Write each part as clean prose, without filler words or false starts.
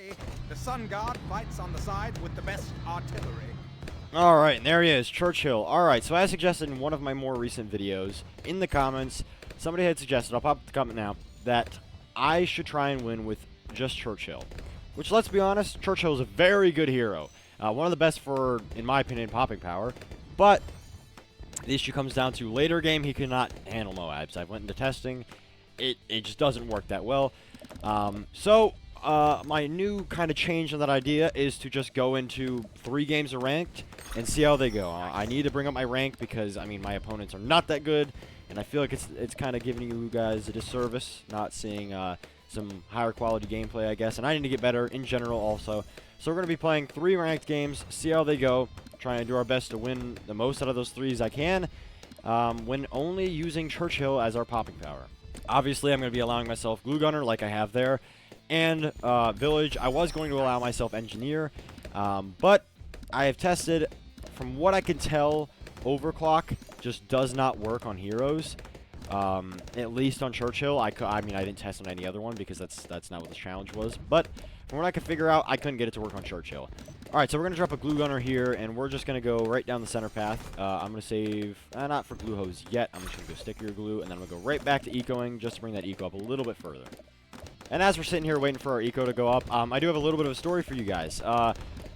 say, the Sun God fights on the side with the best artillery. Alright, and there he is, Churchill. Alright, so as suggested in one of my more recent videos, in the comments, somebody had suggested, I'll pop the comment now, that I should try and win with just Churchill. Which, let's be honest, Churchill is a very good hero. One of the best for, in my opinion, popping power. But the issue comes down to later game, he cannot handle Moabs. I went into testing. It just doesn't work that well. My new kind of change in that idea is to just go into 3 games of ranked and see how they go. I need to bring up my rank because, I mean, my opponents are not that good, and I feel like it's kind of giving you guys a disservice not seeing some higher quality gameplay, I guess, and I need to get better in general also. So we're going to be playing 3 ranked games, see how they go, trying to do our best to win the most out of those 3s I can, when only using Churchill as our popping power. Obviously, I'm going to be allowing myself Glue Gunner like I have there, and Village. I was going to allow myself Engineer, but I have tested, from what I can tell, Overclock just does not work on heroes. At least on Churchill. I mean, I didn't test on any other one because that's not what this challenge was. But from what I could figure out, I couldn't get it to work on Churchill. Alright, so we're going to drop a Glue Gunner here, and we're just going to go right down the center path. I'm going to save, not for Glue Hose yet. I'm just going to go Stickier Glue, and then I'm going to go right back to Ecoing just to bring that Eco up a little bit further. And as we're sitting here waiting for our Eco to go up, I do have a little bit of a story for you guys.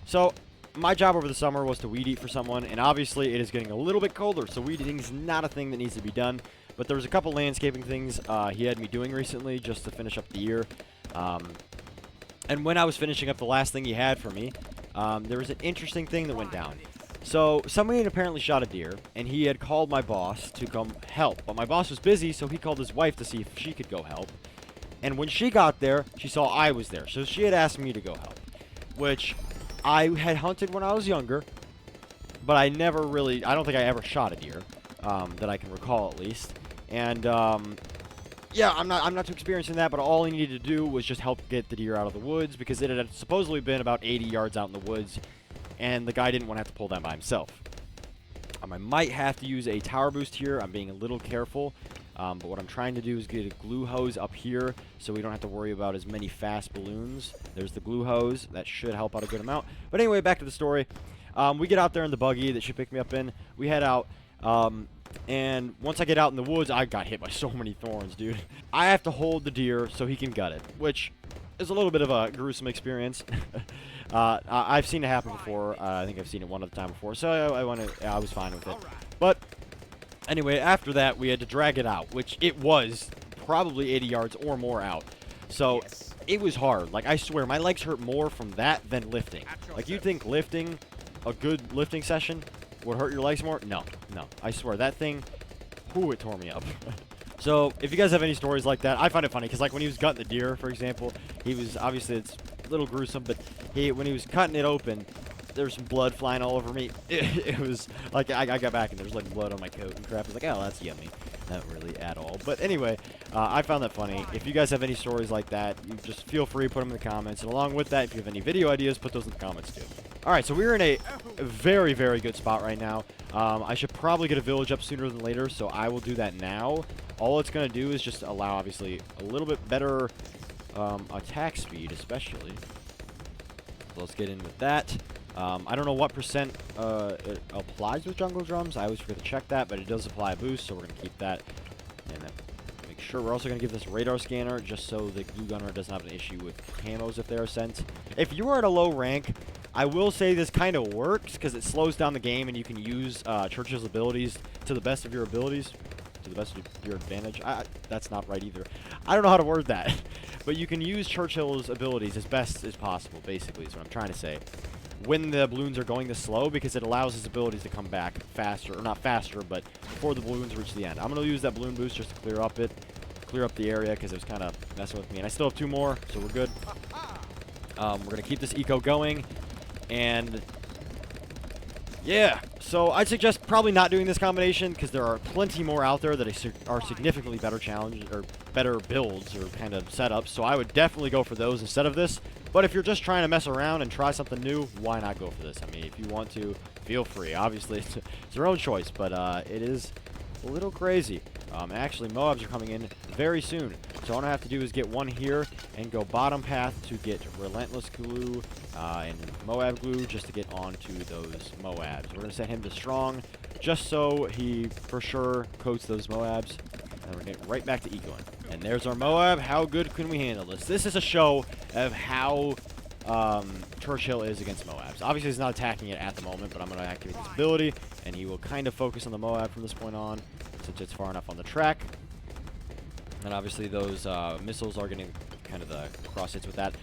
So my job over the summer was to weed eat for someone, and obviously it is getting a little bit colder, so weed eating is not a thing that needs to be done. But there was a couple landscaping things he had me doing recently just to finish up the year. And when I was finishing up the last thing he had for me, there was an interesting thing that went down. So somebody had apparently shot a deer, and he had called my boss to come help. But my boss was busy, so he called his wife to see if she could go help. And when she got there, she saw I was there. So she had asked me to go help, which I had hunted when I was younger, but I never really, I don't think I ever shot a deer, that I can recall at least. And, yeah, I'm not too experienced in that, but all I needed to do was just help get the deer out of the woods, because it had supposedly been about 80 yards out in the woods, and the guy didn't want to have to pull that by himself. I might have to use a tower boost here. I'm being a little careful, but what I'm trying to do is get a glue hose up here so we don't have to worry about as many fast balloons. There's the glue hose. That should help out a good amount. But anyway, back to the story. We get out there in the buggy that she picked me up in. We head out. And once I get out in the woods, I got hit by so many thorns, dude. I have to hold the deer so he can gut it, which is a little bit of a gruesome experience. I've seen it happen before. I think I've seen it one other time before, so I was fine with it. But anyway, after that, we had to drag it out, which it was probably 80 yards or more out. So it was hard. Like, I swear, my legs hurt more from that than lifting. Like, you'd think lifting, a good lifting session, would hurt your legs more? No. I swear, that thing, whoo, it tore me up. So, if you guys have any stories like that, I find it funny, because, like, when he was gutting the deer, for example, he was, obviously, it's a little gruesome, but when he was cutting it open, there was some blood flying all over me. It was, like, I got back, and there was, like, blood on my coat and crap. I was like, oh, that's yummy. Not really at all. But anyway, I found that funny. If you guys have any stories like that, you just feel free to put them in the comments. And along with that, if you have any video ideas, put those in the comments, too. Alright, so we're in a very, very good spot right now. I should probably get a village up sooner than later, so I will do that now. All it's going to do is just allow, obviously, a little bit better attack speed, especially. So let's get in with that. I don't know what percent it applies with jungle drums. I always forget to check that, but it does apply a boost, so we're going to keep that. And then make sure we're also going to give this radar scanner, just so the glue gunner doesn't have an issue with camos if they're sent. If you are at a low rank, I will say this kind of works, because it slows down the game, and you can use Churchill's abilities to the best of your abilities. To the best of your advantage. That's not right either. I don't know how to word that. But you can use Churchill's abilities as best as possible, basically, is what I'm trying to say, when the balloons are going this slow, because it allows his abilities to come back faster, or not faster, but before the balloons reach the end. I'm going to use that balloon boost just to clear up the area, because it was kind of messing with me. And I still have 2 more, so we're good. We're going to keep this eco going, and yeah, so I'd suggest probably not doing this combination, because there are plenty more out there that are significantly better challenges, or better builds, or kind of setups, so I would definitely go for those instead of this. But if you're just trying to mess around and try something new, why not go for this? I mean, if you want to, feel free. Obviously, it's your own choice, but it is a little crazy. Actually, Moabs are coming in very soon. So all I have to do is get one here and go bottom path to get Relentless Glue and Moab Glue just to get onto those Moabs. We're going to set him to strong just so he for sure coats those Moabs. And we're getting right back to ecoing. And there's our Moab. How good can we handle this? This is a show of how Churchill is against Moabs. Obviously, he's not attacking it at the moment, but I'm going to activate this ability, and he will kind of focus on the Moab from this point on, since it's far enough on the track. And obviously, those missiles are getting kind of the cross hits with that.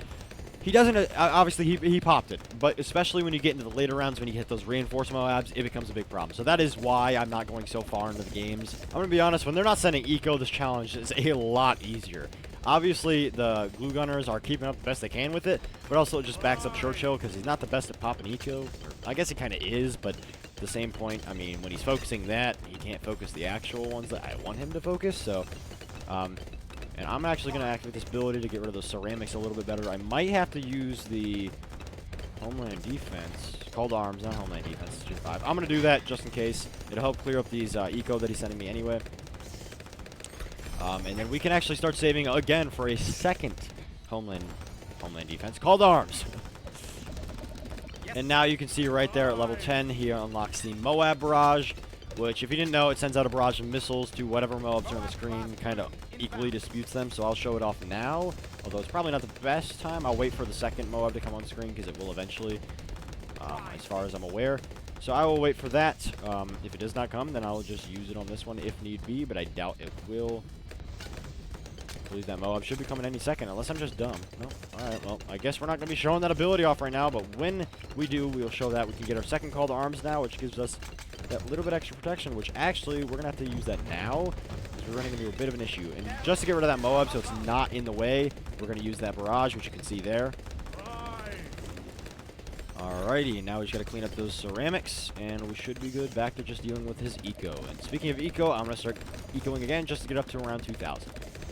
He doesn't, obviously, he popped it, but especially when you get into the later rounds, when you hit those reinforced Moabs, it becomes a big problem. So that is why I'm not going so far into the games. I'm going to be honest, when they're not sending eco, this challenge is a lot easier. Obviously, the glue gunners are keeping up the best they can with it, but also it just backs up Churchill because he's not the best at popping eco. Or I guess he kind of is, but at the same point, I mean, when he's focusing that, he can't focus the actual ones that I want him to focus, so... and I'm actually going to activate this ability to get rid of those ceramics a little bit better. I might have to use the Homeland Defense. Call to arms, not Homeland Defense. G5. I'm going to do that just in case. It'll help clear up these eco that he's sending me anyway. And then we can actually start saving again for a second Homeland Defense. Call to arms. And now you can see right there at level 10, he unlocks the Moab Barrage, which, if you didn't know, it sends out a barrage of missiles to whatever Moabs are on the screen, kind of equally disputes them, so I'll show it off now, although it's probably not the best time. I'll wait for the second Moab to come on screen, because it will eventually, as far as I'm aware. So I will wait for that. If it does not come, then I'll just use it on this one if need be, but I doubt it will. I believe that Moab should be coming any second, unless I'm just dumb. No? Alright, well, I guess we're not going to be showing that ability off right now, but when we do, we'll show that. We can get our second call to arms now, which gives us that little bit extra protection, which actually, we're going to have to use that now, because we're running into a bit of an issue. And just to get rid of that Moab so it's not in the way, we're going to use that barrage, which you can see there. Alrighty, now we just got to clean up those ceramics, and we should be good back to just dealing with his eco. And speaking of eco, I'm going to start ecoing again just to get up to around 2,000.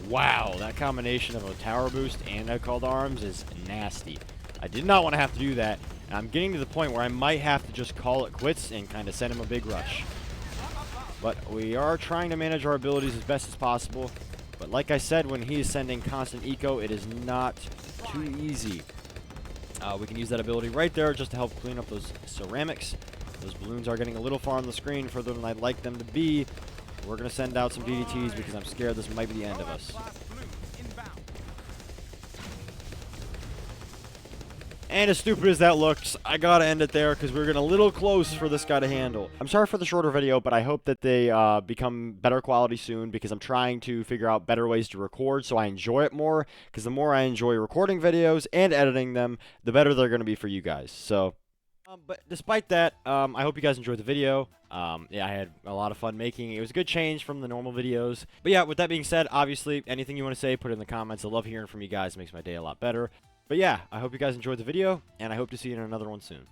Wow, that combination of a tower boost and a call to arms is nasty. I did not want to have to do that, and I'm getting to the point where I might have to just call it quits and kind of send him a big rush. But we are trying to manage our abilities as best as possible. But like I said, when he is sending constant eco, it is not too easy. We can use that ability right there just to help clean up those ceramics. Those balloons are getting a little far on the screen, further than I'd like them to be. We're going to send out some DDTs because I'm scared this might be the end of us. And as stupid as that looks, I gotta end it there because we're getting a little close for this guy to handle. I'm sorry for the shorter video, but I hope that they become better quality soon because I'm trying to figure out better ways to record so I enjoy it more, because the more I enjoy recording videos and editing them, the better they're going to be for you guys. So, but despite that, I hope you guys enjoyed the video. Yeah, I had a lot of fun making it. It was a good change from the normal videos. But yeah, with that being said, obviously, anything you want to say, put it in the comments. I love hearing from you guys. It makes my day a lot better. But yeah, I hope you guys enjoyed the video, and I hope to see you in another one soon.